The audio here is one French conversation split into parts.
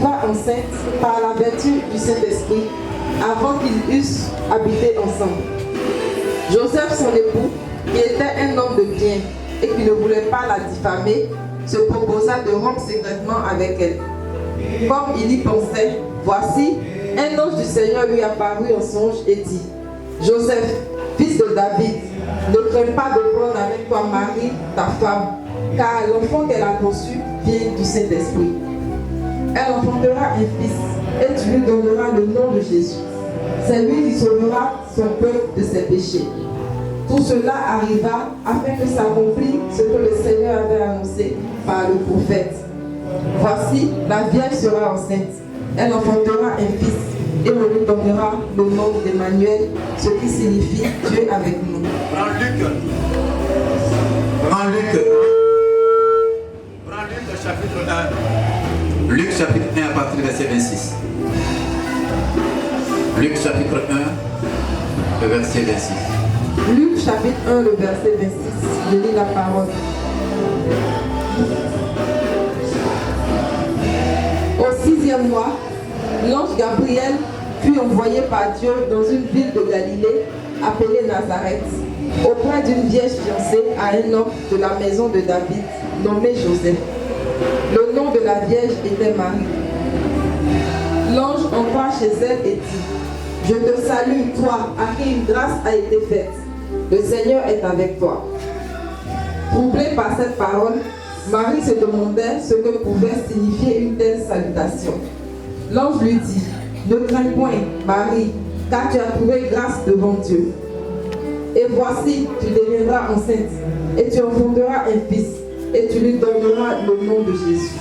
tomba enceinte par la vertu du Saint-Esprit avant qu'ils eussent habité ensemble. Joseph, son époux, qui était un homme de bien et qui ne voulait pas la diffamer, se proposa de rompre secrètement avec elle. Comme il y pensait, voici, un ange du Seigneur lui apparut en songe et dit: Joseph, fils de David, ne crains pas de prendre avec toi Marie, ta femme, car l'enfant qu'elle a conçu vient du Saint-Esprit. Elle enfantera un fils, et tu lui donneras le nom de Jésus. C'est lui qui sauvera son peuple de ses péchés. Tout cela arriva afin que s'accomplisse ce que le Seigneur avait annoncé par le prophète. Voici, la Vierge sera enceinte. Elle enfantera un fils et on lui donnera le nom d'Emmanuel, ce qui signifie Dieu avec nous. Prends Luc. Prends Luc. Prends Luc chapitre 1. Luc chapitre 1 à partir du verset 26. Luc chapitre 1, le verset 26. Luc chapitre 1, le verset 26. Je lis la parole. Au 6e mois, l'ange Gabriel fut envoyé par Dieu dans une ville de Galilée appelée Nazareth, auprès d'une vierge fiancée à un homme de la maison de David, nommé Joseph. Le nom de la vierge était Marie. L'ange entra chez elle et dit: Je te salue, toi, à qui une grâce a été faite. Le Seigneur est avec toi. Troublée par cette parole, Marie se demandait ce que pouvait signifier une telle salutation. L'ange lui dit: Ne crains point, Marie, car tu as trouvé grâce devant Dieu. Et voici, tu deviendras enceinte, et tu enfanteras un fils, et tu lui donneras le nom de Jésus.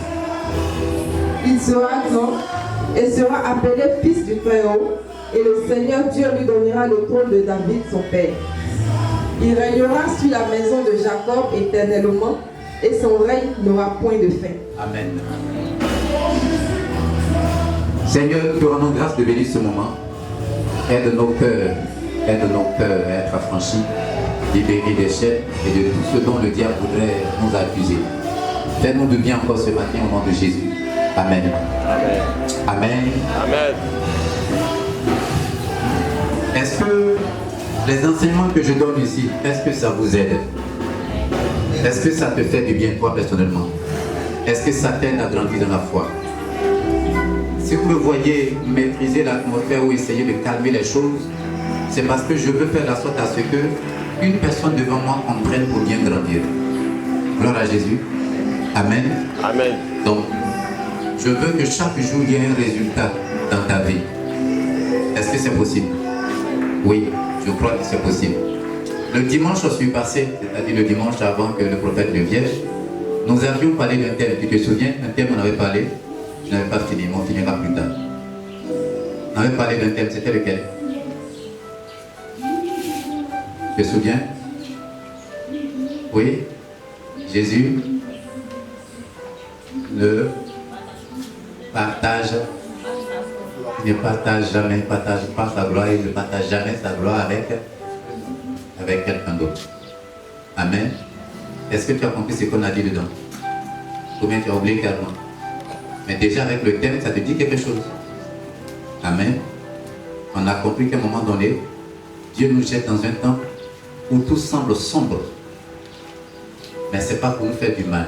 Il sera grand et sera appelé fils du Très-Haut, et le Seigneur Dieu lui donnera le trône de David, son père. Il régnera sur la maison de Jacob éternellement, et son règne n'aura point de fin. Amen. Seigneur, nous te rendons grâce de bénir ce moment. Aide nos cœurs à être affranchis, libérés des chaînes et de tout ce dont le diable voudrait nous accuser. Fais-nous de bien encore ce matin au nom de Jésus. Amen. Amen. Amen. Amen. Est-ce que les enseignements que je donne ici, est-ce que ça vous aide? Est-ce que ça te fait du bien toi personnellement? Est-ce que ça t'aide à grandir dans la foi? Si vous me voyez maîtriser l'atmosphère ou essayer de calmer les choses, c'est parce que je veux faire la sorte à ce que une personne devant moi comprenne pour bien grandir. Gloire à Jésus. Amen. Amen. Donc, je veux que chaque jour il y ait un résultat dans ta vie. Est-ce que c'est possible? Oui, je crois que c'est possible. Le dimanche je suis passé, c'est-à-dire le dimanche avant que le prophète ne vienne, nous avions parlé d'un thème. Tu te souviens? Un thème on avait parlé. Je n'avais pas fini, mais on finira plus tard. On avait parlé d'un thème, c'était lequel? Tu te souviens? Oui? Jésus ne partage jamais, partage pas sa gloire, il ne partage jamais sa gloire avec quelqu'un d'autre. Amen. Est-ce que tu as compris ce qu'on a dit dedans? Ou bien tu as oublié carrément? Mais déjà avec le thème, ça te dit quelque chose. Amen. On a compris qu'à un moment donné, Dieu nous jette dans un temps où tout semble sombre. Mais ce n'est pas pour nous faire du mal.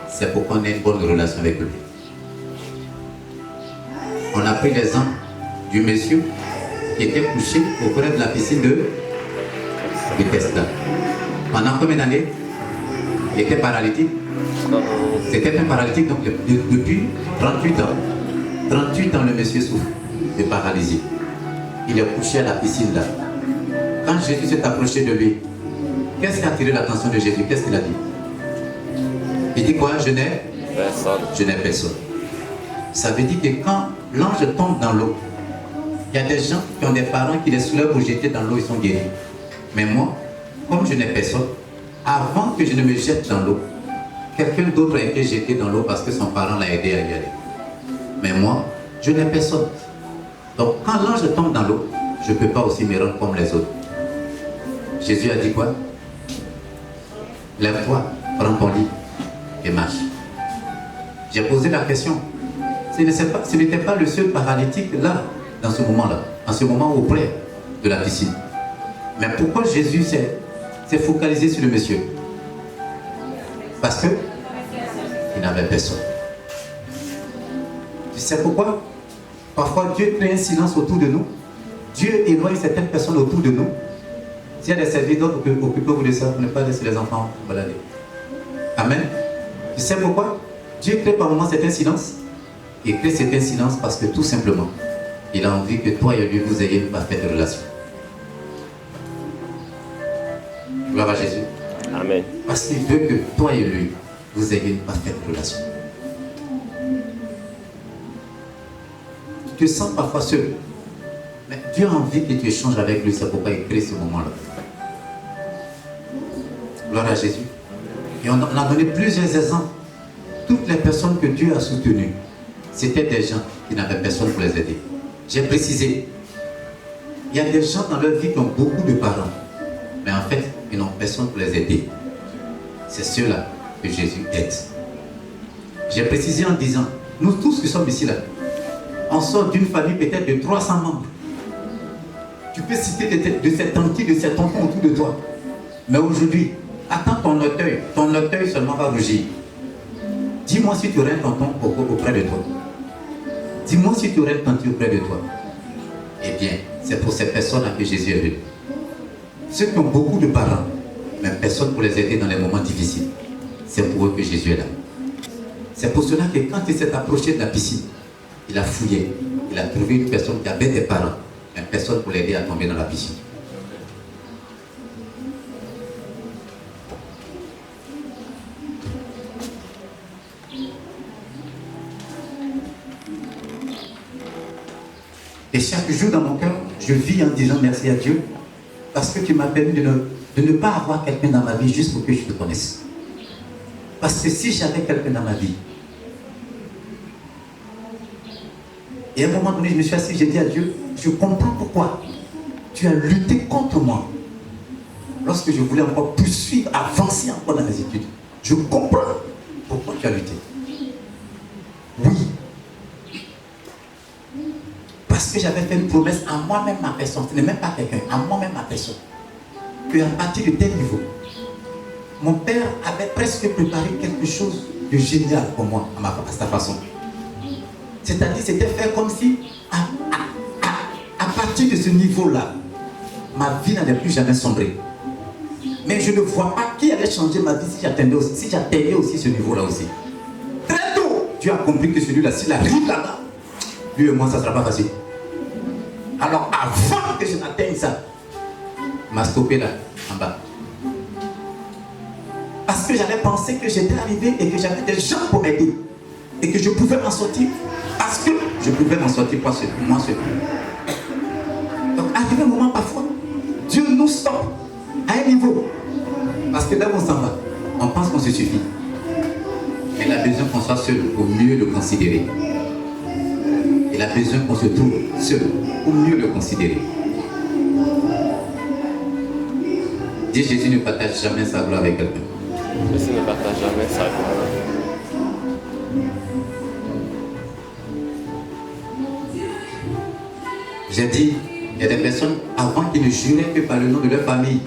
C'est pour qu'on ait une bonne relation avec lui. On a pris l'exemple du monsieur qui était couché auprès de la piscine de Bethesda. Pendant combien d'années? Il était paralytique. C'était un paralytique donc depuis 38 ans. 38 ans le monsieur souffre de paralysie. Il est couché à la piscine là. Quand Jésus s'est approché de lui, qu'est-ce qui a attiré l'attention de Jésus? Qu'est-ce qu'il a dit? Il dit quoi? Je n'ai personne. Ça veut dire que quand l'ange tombe dans l'eau, il y a des gens qui ont des parents qui les soulèvent pour jeter dans l'eau, ils sont guéris. Mais moi, comme je n'ai personne, avant que je ne me jette dans l'eau, quelqu'un d'autre a été jeté dans l'eau parce que son parent l'a aidé à y aller. Mais moi, je n'ai personne. Donc quand l'ange tombe dans l'eau, je ne peux pas aussi me rendre comme les autres. Jésus a dit quoi? Lève-toi, prends ton lit et marche. J'ai posé la question. ce n'était pas le seul paralytique là, dans ce moment-là, en ce moment auprès de la piscine. Mais pourquoi Jésus s'est focalisé sur le monsieur? Parce qu'il n'avait personne. Tu sais pourquoi? Parfois Dieu crée un silence autour de nous. Dieu éloigne certaines personnes autour de nous. S'il y a des serviteurs, occupez-vous de ça, pour ne pas laisser les enfants balader. Amen. Tu sais pourquoi? Dieu crée par moments certains silences. Il crée certains silences parce que tout simplement, il a envie que toi et lui, vous ayez une parfaite relation. Gloire à Jésus. Amen. Parce qu'il veut que toi et lui, vous ayez une parfaite relation. Tu te sens parfois seul. Mais Dieu a envie que tu échanges avec lui, c'est pourquoi il crée ce moment-là. Gloire à Jésus. Et on a donné plusieurs exemples. Toutes les personnes que Dieu a soutenues, c'était des gens qui n'avaient personne pour les aider. J'ai précisé, il y a des gens dans leur vie qui ont beaucoup de parents, mais en fait, ils n'ont personne pour les aider. C'est ceux-là que Jésus aide. J'ai précisé en disant, nous tous qui sommes ici là, on sort d'une famille peut-être de 300 membres. Tu peux citer de cet tanti, de cet enfant autour de toi. Mais aujourd'hui, attends ton orteil seulement va rougir. Dis-moi si tu aurais un tonton auprès de toi. Dis-moi si tu aurais un tanti auprès de toi. Eh bien, c'est pour ces personnes-là que Jésus est venu. Ceux qui ont beaucoup de parents, mais personne pour les aider dans les moments difficiles, c'est pour eux que Jésus est là. C'est pour cela que quand il s'est approché de la piscine, il a fouillé, il a trouvé une personne qui avait des parents, mais personne pour l'aider à tomber dans la piscine. Et chaque jour dans mon cœur, je vis en disant merci à Dieu parce que tu m'as permis de ne pas avoir quelqu'un dans ma vie juste pour que je te connaisse. Parce que si j'avais quelqu'un dans ma vie, et à un moment donné, je me suis assis, j'ai dit à Dieu, je comprends pourquoi tu as lutté contre moi. Lorsque je voulais encore poursuivre, avancer encore dans mes études, je comprends pourquoi tu as lutté. Oui. Parce que j'avais fait une promesse à moi-même, ma personne, ce n'est même pas quelqu'un, à moi-même, ma personne, qu'à partir de tel niveau, mon père avait presque préparé quelque chose de génial pour moi, à sa façon. C'est-à-dire, c'était faire comme si, à partir de ce niveau-là, ma vie n'allait plus jamais sombrer. Mais je ne vois pas qui allait changer ma vie si j'atteignais aussi ce niveau-là aussi. Très tôt, Dieu a compris que celui-là, s'il arrive là-bas, lui et moi, ça ne sera pas facile. Alors, avant que je n'atteigne ça, il m'a stoppé là, en bas. Parce que j'avais pensé que j'étais arrivé et que j'avais des gens pour m'aider. Et que je pouvais m'en sortir. Parce que je pouvais m'en sortir pour moi seul. Donc, arrivé un moment parfois, Dieu nous stoppe à un niveau. Parce que là où on s'en va, on pense qu'on se suffit. Mais il a besoin qu'on soit seul pour mieux le considérer. Il a besoin qu'on se trouve seul pour mieux le considérer. Dis, Jésus ne partage jamais sa gloire avec quelqu'un. Jésus ne partage jamais sa gloire. J'ai dit, il y a des personnes avant qui ne juraient que par le nom de leur famille.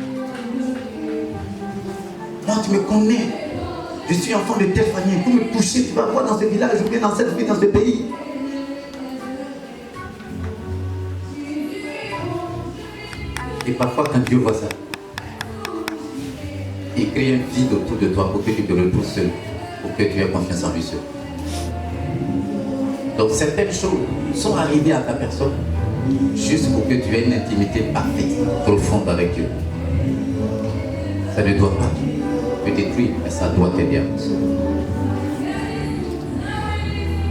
Moi, tu me connais. Je suis enfant de telle famille. Pour me toucher, tu vas voir dans ce village, ou bien dans cette ville, dans ce pays. Et parfois, quand Dieu voit ça, il crée un vide autour de toi pour que tu te retrouves seul, pour que tu aies confiance en lui seul. Donc, certaines choses sont arrivées à ta personne juste pour que tu aies une intimité parfaite, profonde avec Dieu. Ça ne doit pas te détruire, mais ça doit t'aider à avancer.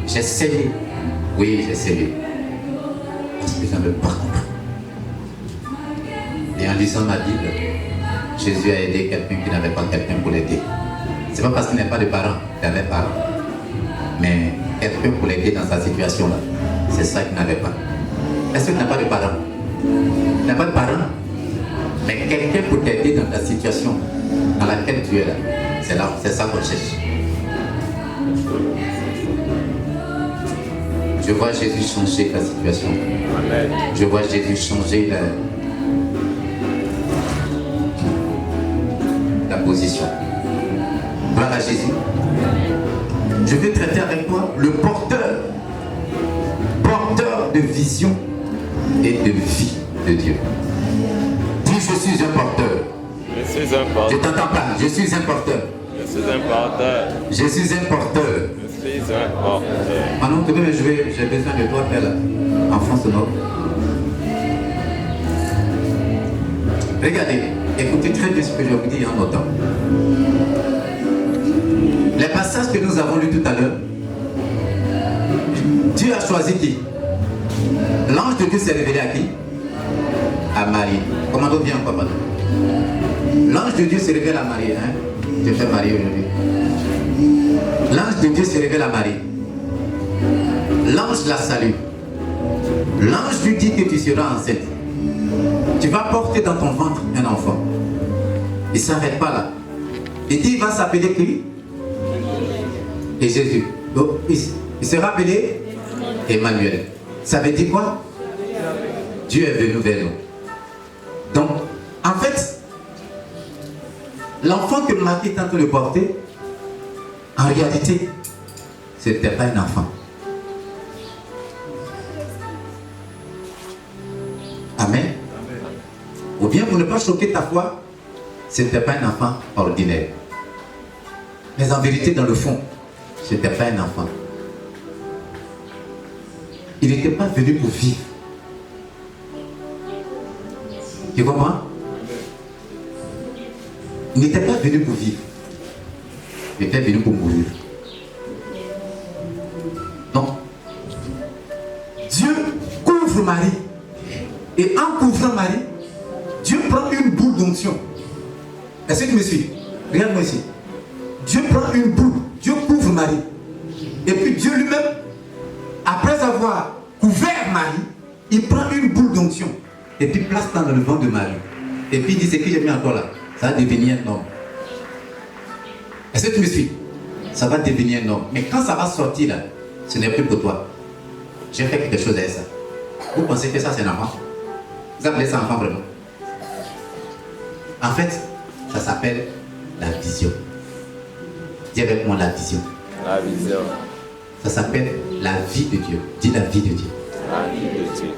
J'ai essayé. Oui, j'ai essayé. Parce que je n'avais pas compris. Et en lisant ma Bible, Jésus a aidé quelqu'un qui n'avait pas quelqu'un pour l'aider. C'est pas parce qu'il n'a pas de parents, il avait parents. Mais quelqu'un pour l'aider dans sa situation là, c'est ça qu'il n'avait pas. Est-ce que tu n'as pas de parents? Tu n'as pas de parents? Mais quelqu'un pour t'aider dans ta situation dans laquelle tu es là, c'est ça qu'on cherche. Je vois Jésus changer ta situation. Amen. Je vois Jésus changer la position. Gloire à Jésus. Je vais traiter avec toi le porteur de vision et de vie de Dieu. Dis, je suis un porteur. Je suis un Je porteur. t'entends pas. Je suis un porteur. Je suis un porteur. Je suis un porteur. Je suis un porteur. Maintenant, tout de même, j'ai besoin de toi, Père, enfant sonore. Regardez, écoutez très bien ce que je vous dis en autant. Les passages que nous avons lus tout à l'heure, Dieu a choisi qui? L'ange de Dieu s'est révélé à qui? À Marie. Comment on vient encore, pardon? L'ange de Dieu se révèle à Marie. Hein? Je fais Marie aujourd'hui. L'ange de Dieu se révèle à Marie. L'ange la salue. L'ange lui dit que tu seras enceinte. Tu vas porter dans ton ventre un enfant. Il ne s'arrête pas là. Il dit, il va s'appeler qui? Et Jésus. Donc, il sera appelé Emmanuel. Ça veut dire quoi? Dieu est venu vers nous. Donc, en fait, l'enfant que Marie est en train de porter, en réalité, ce n'était pas un enfant. Amen. Ou bien pour ne pas choquer ta foi, ce n'était pas un enfant ordinaire. Mais en vérité, dans le fond, ce n'était pas un enfant. Il n'était pas venu pour vivre. Tu comprends? Il n'était pas venu pour vivre. Il était venu pour mourir. Donc, Dieu couvre Marie. Et en couvrant Marie, Dieu prend une boule d'onction. Est-ce que tu me suis? Regarde-moi ici. Dieu prend une boule. Dieu couvre Marie. Et puis Dieu lui-même, après avoir couvert Marie, il prend une boule d'onction. Et puis place dans le ventre de Marie. Et puis il dit, c'est que j'ai mis encore là. Ça va devenir un homme. Est-ce que tu me suis? Ça va devenir un homme. Mais quand ça va sortir là, ce n'est plus pour toi. J'ai fait quelque chose avec ça. Vous pensez que ça c'est un enfant? Vous appelez ça enfant vraiment? En fait, ça s'appelle la vision. Dis avec moi la vision. La vision. Ça s'appelle la vie de Dieu. Dis la vie de Dieu. La vie de Dieu.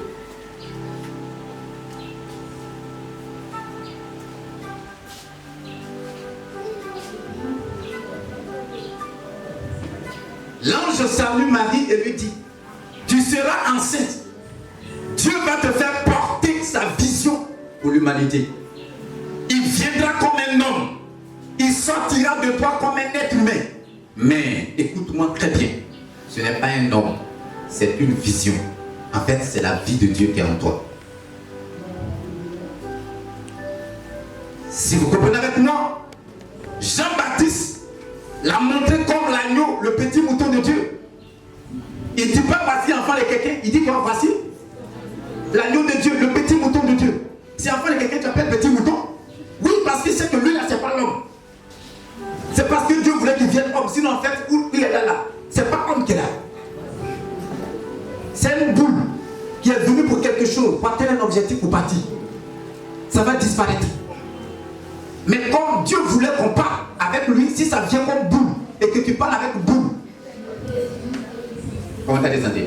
L'ange salue Marie et lui dit, tu seras enceinte. Dieu va te faire porter sa vision pour l'humanité. Il viendra comme un homme. Il sortira de toi comme un être humain. Mais écoute-moi très bien. Ce n'est pas un homme. C'est une vision. En fait, c'est la vie de Dieu qui est en toi. Si vous comprenez avec moi, Jean-Baptiste l'a montré comme l'agneau, le petit mouton de Dieu. Il ne dit pas voici enfant de quelqu'un, il dit quoi? Voici l'agneau de Dieu, le petit mouton de Dieu. Si enfant de quelqu'un tu appelles petit mouton, oui, parce qu'il sait que lui là c'est pas l'homme. C'est parce que Dieu voulait qu'il vienne homme. Sinon en fait, où il est là, c'est pas homme qui est là. C'est une boule qui est venue pour quelque chose, pour atteindre un objectif ou partir. Ça va disparaître. Mais comme Dieu voulait qu'on parle avec lui, si ça vient comme boule et que tu parles avec boule, comment t'as descendu?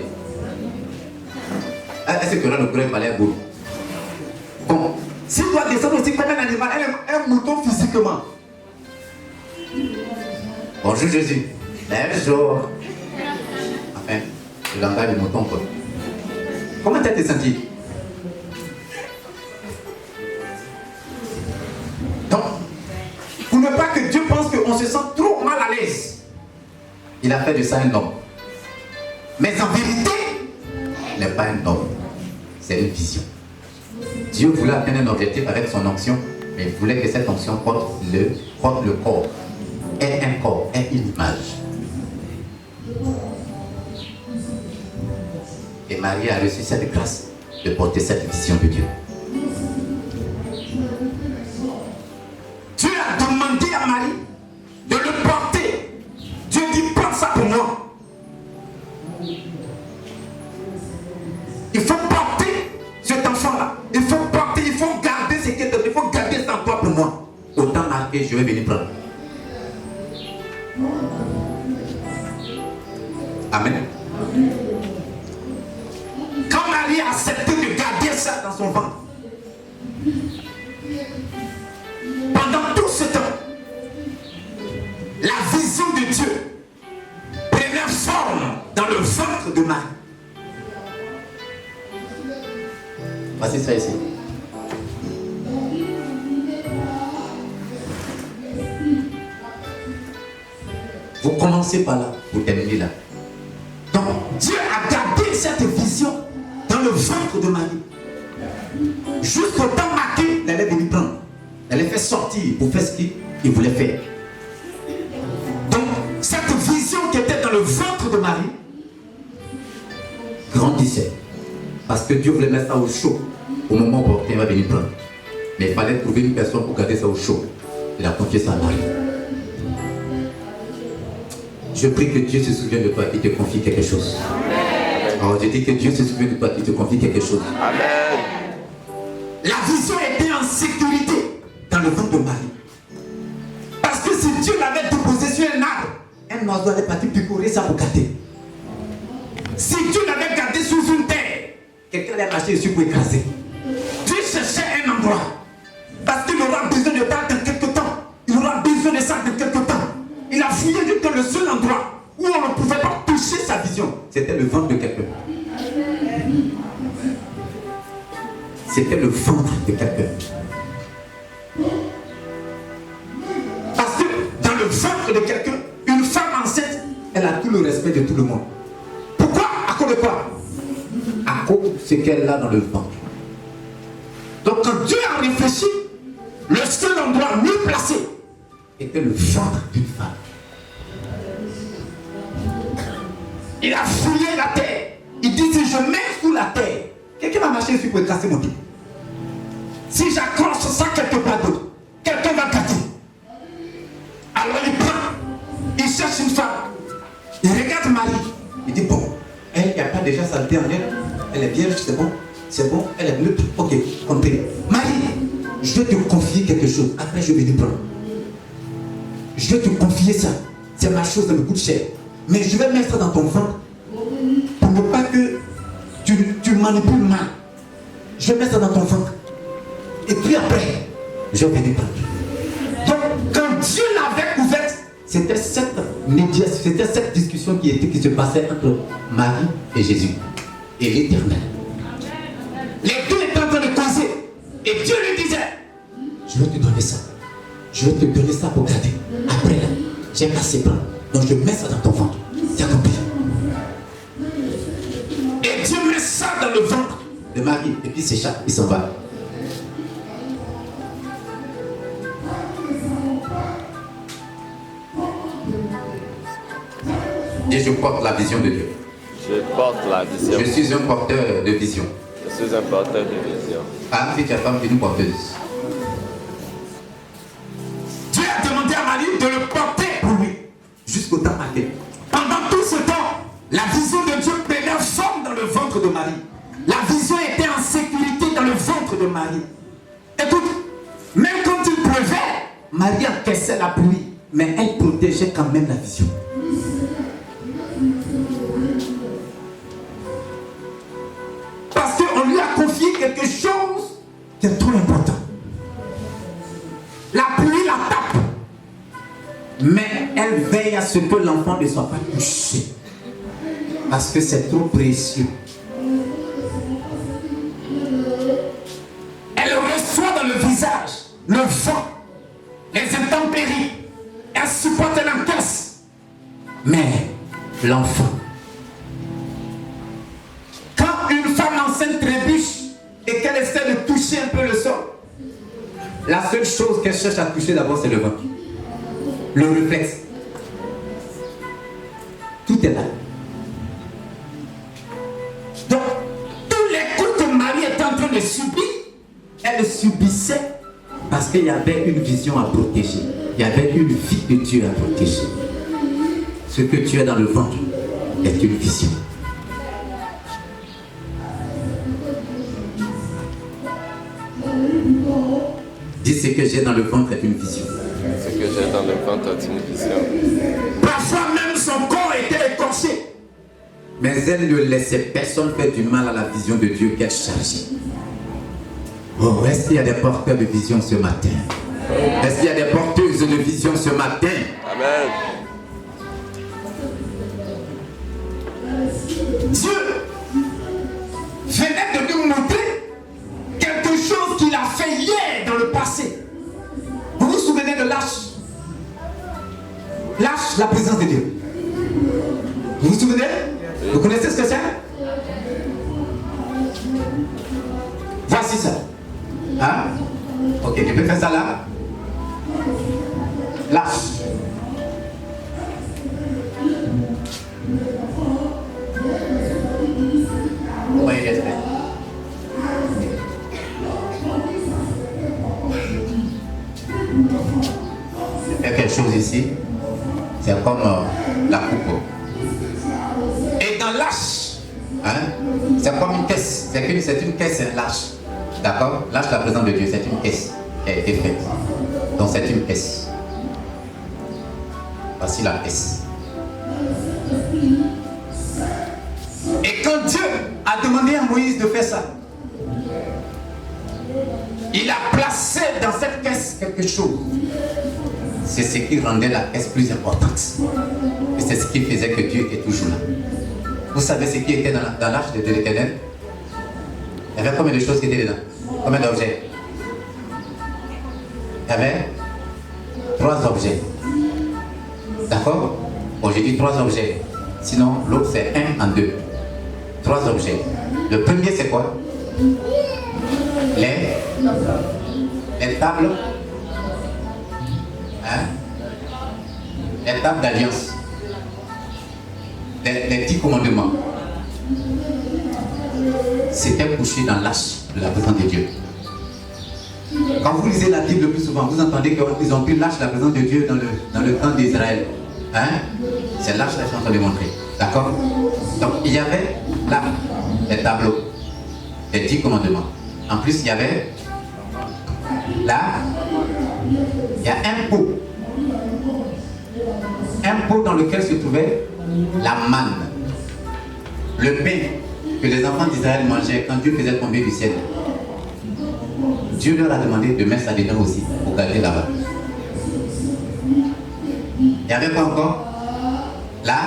Est-ce que tu auras le courage de parler à boule? Bon, si tu dois descendre aussi comme un animal, un mouton physiquement. Bonjour Jésus. Bonjour. Enfin, le langage du mouton quoi. Comment t'as descendu? Donc, pour ne pas que Dieu pense qu'on se sent trop mal à l'aise, il a fait de ça un homme. Mais en vérité, il n'est pas un homme. C'est une vision. Dieu voulait atteindre un objectif avec son onction, mais il voulait que cette onction porte le corps. Est un corps, est une image. Et Marie a reçu cette grâce de porter cette vision de Dieu. Dieu a demandé à Marie de le porter. Dieu dit, prends ça pour moi. Il faut porter cet enfant-là. Il faut porter, il faut garder ce qui est il faut garder ça en toi pour moi. Autant marqué, je vais venir prendre. Amen. Quand Marie a accepté de garder ça dans son ventre, pendant tout ce temps, la vision de Dieu prenait forme dans le ventre de Marie. Voici ça ici. Vous commencez par là, vous terminez là. Donc, Dieu a gardé cette vision dans le ventre de Marie. Jusqu'au temps marqué, elle allait venir prendre. Elle allait faire sortir pour faire ce qu'il voulait faire. Donc, cette vision qui était dans le ventre de Marie grandissait. Parce que Dieu voulait mettre ça au chaud au moment où il va venir prendre. Mais il fallait trouver une personne pour garder ça au chaud. Il a confié ça à Marie. Je prie que Dieu se souvienne de toi et te confie quelque chose. Alors je dis que Dieu se souvient de toi et te confie quelque chose. Amen. La vision était en sécurité dans le ventre de Marie. Parce que si Dieu l'avait déposé sur un arbre, un oiseau allait partir picorer ça pour garder. Si Dieu l'avait gardé sous une terre, quelqu'un allait marcher dessus pour écraser. Dieu cherchait un endroit. Parce qu'il aura besoin de ça dans quelques temps. Il aura besoin de ça dans quelques temps. Il a fouillé que le seul endroit où on ne pouvait pas toucher sa vision, c'était le ventre de quelqu'un. C'était le ventre de quelqu'un. Parce que dans le ventre de quelqu'un, une femme enceinte, elle a tout le respect de tout le monde. Pourquoi? À cause de quoi? À cause de ce qu'elle a dans le ventre. Donc quand Dieu a réfléchi, le seul endroit mieux placé était le ventre d'une femme. Il a fouillé la terre. Il dit si je mets sous la terre, quelqu'un va marcher dessus pour casser mon pied. Si j'accroche ça quelque part d'autre, quelqu'un va casser. Alors il prend, il cherche une femme. Il regarde Marie. Il dit bon, elle, il n'y a pas déjà saleté en elle. Elle est vierge, c'est bon, elle est neutre. Ok, compris. Marie, je vais te confier quelque chose. Après, je vais te prendre. Je vais te confier ça. C'est ma chose, ça me coûte cher. Mais je vais mettre ça dans ton ventre pour ne pas que tu manipules mal. Je vais mettre ça dans ton ventre. Et puis après, je vais venir prendre. Donc, quand Dieu l'avait ouverte, c'était cette discussion qui se passait entre Marie et Jésus et l'Éternel. Les deux étaient en train de causer. Et Dieu lui disait, je vais te donner ça. Je vais te donner ça pour garder. Après là, j'ai passé prendre. Donc je mets ça dans ton ventre. C'est accompli. Et Dieu met ça dans le ventre de Marie. Et puis il s'échappe, il s'en va. Et je porte la vision de Dieu. Je porte la vision. Je suis un porteur de vision. Je suis un porteur de vision. Ah, si tu as femme, une porteuse. Dieu a demandé à Marie de le porter pour lui jusqu'au temps marqué. Pendant tout ce temps, la vision de Dieu prenait forme dans le ventre de Marie. La vision était en sécurité dans le ventre de Marie. Écoute, même quand il pleuvait, Marie encaissait la pluie, mais elle protégeait quand même la vision. Parce qu'on lui a confié quelque chose qui est trop important. La pluie la tape, mais elle veille à ce que l'enfant ne soit pas touché. Parce que c'est trop précieux. Elle reçoit dans le visage le vent, les intempéries. Elle supporte l'encaisse. Mais l'enfant, quand une femme enceinte trébuche et qu'elle essaie de toucher un peu le sol, la seule chose qu'elle cherche à toucher d'abord, c'est le ventre. Le réflexe. Tout est là. Donc, tous les coups que Marie était en train de subir, elle subissait parce qu'il y avait une vision à protéger. Il y avait une vie de Dieu à protéger. Ce que tu as dans le ventre est une vision. Dis ce que j'ai dans le ventre est une vision. Ce que j'ai dans le ventre est une vision. Parfois même son corps était écorché. Mais elle ne laissait personne faire du mal à la vision de Dieu qu'elle chargeait. Oh, est-ce qu'il y a des porteurs de vision ce matin? Est-ce qu'il y a des porteuses de vision ce matin? Amen. Dieu venait de nous montrer quelque chose qu'il a fait hier dans le passé. Vous vous souvenez de Lâche? Lâche, la présence de Dieu. Vous vous souvenez? Vous connaissez ce que c'est? Voici ça. Hein? Ok, tu peux faire ça là? Lâche. Oui, j'espère. Il y a quelque chose ici. C'est comme la coupe. Et dans Lâche, Hein? C'est comme une caisse. C'est une caisse lâche. D'accord? Lâche la présence de Dieu. C'est une caisse qui a été faite. Donc c'est une caisse. Voici la caisse. et quand Dieu a demandé à Moïse de faire ça, il a placé dans cette caisse quelque chose. C'est ce qui rendait la caisse plus importante. Et c'est ce qui faisait que Dieu était toujours là. Vous savez ce qui était dans l'arche de l'Éternel? Il y avait combien de choses qui étaient dedans? Combien d'objets? Il y avait 3 objets. D'accord? Bon, j'ai dit 3 objets. Sinon, l'autre c'est 1 en 2. 3 objets. Le premier c'est quoi? Les tables. Hein? Les tables d'alliance. Les 10 commandements. C'était couché dans l'arche de la présence de Dieu. Quand vous lisez la Bible le plus souvent, vous entendez qu'ils ont pris l'arche de la présence de Dieu dans le camp d'Israël. Hein? C'est l'arche que je suis en train de montrer. D'accord? Donc il y avait là les tableaux, les 10 commandements. En plus, il y avait là, il y a un pot. Un pot dans lequel se trouvait la manne. Le pain que les enfants d'Israël mangeaient quand Dieu faisait tomber du ciel. Dieu leur a demandé de mettre ça dedans aussi, pour garder là-bas. Il y avait quoi encore? Là.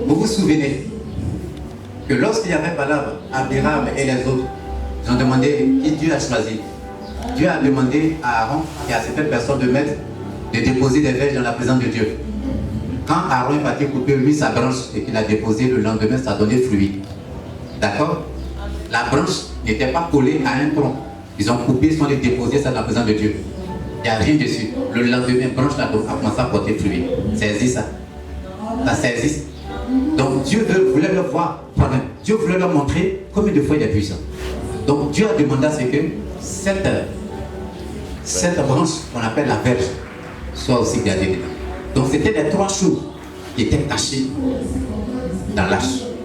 Vous vous souvenez que lorsqu'il y avait Balaam, Abiram et les autres, ils ont demandé qui Dieu a choisi. Dieu a demandé à Aaron et à certaines personnes de déposer des verges dans la présence de Dieu. Quand Aaron est parti couper lui sa branche et qu'il a déposé le lendemain, ça a donné fruit. D'accord? La branche n'était pas collée à un tronc. Ils ont coupé, ils sont allés déposer ça dans la présence de Dieu. Il n'y a rien dessus. Le lendemain, branche a commencé à porter fruit. Saisis ça. Ça saisit. Donc Dieu voulait leur voir. Dieu voulait leur montrer combien de fois il est puissant. Donc Dieu a demandé à ce que cette branche qu'on appelle la verge soit aussi gardée dedans. Donc c'était les 3 choses qui étaient cachées dans l'arche.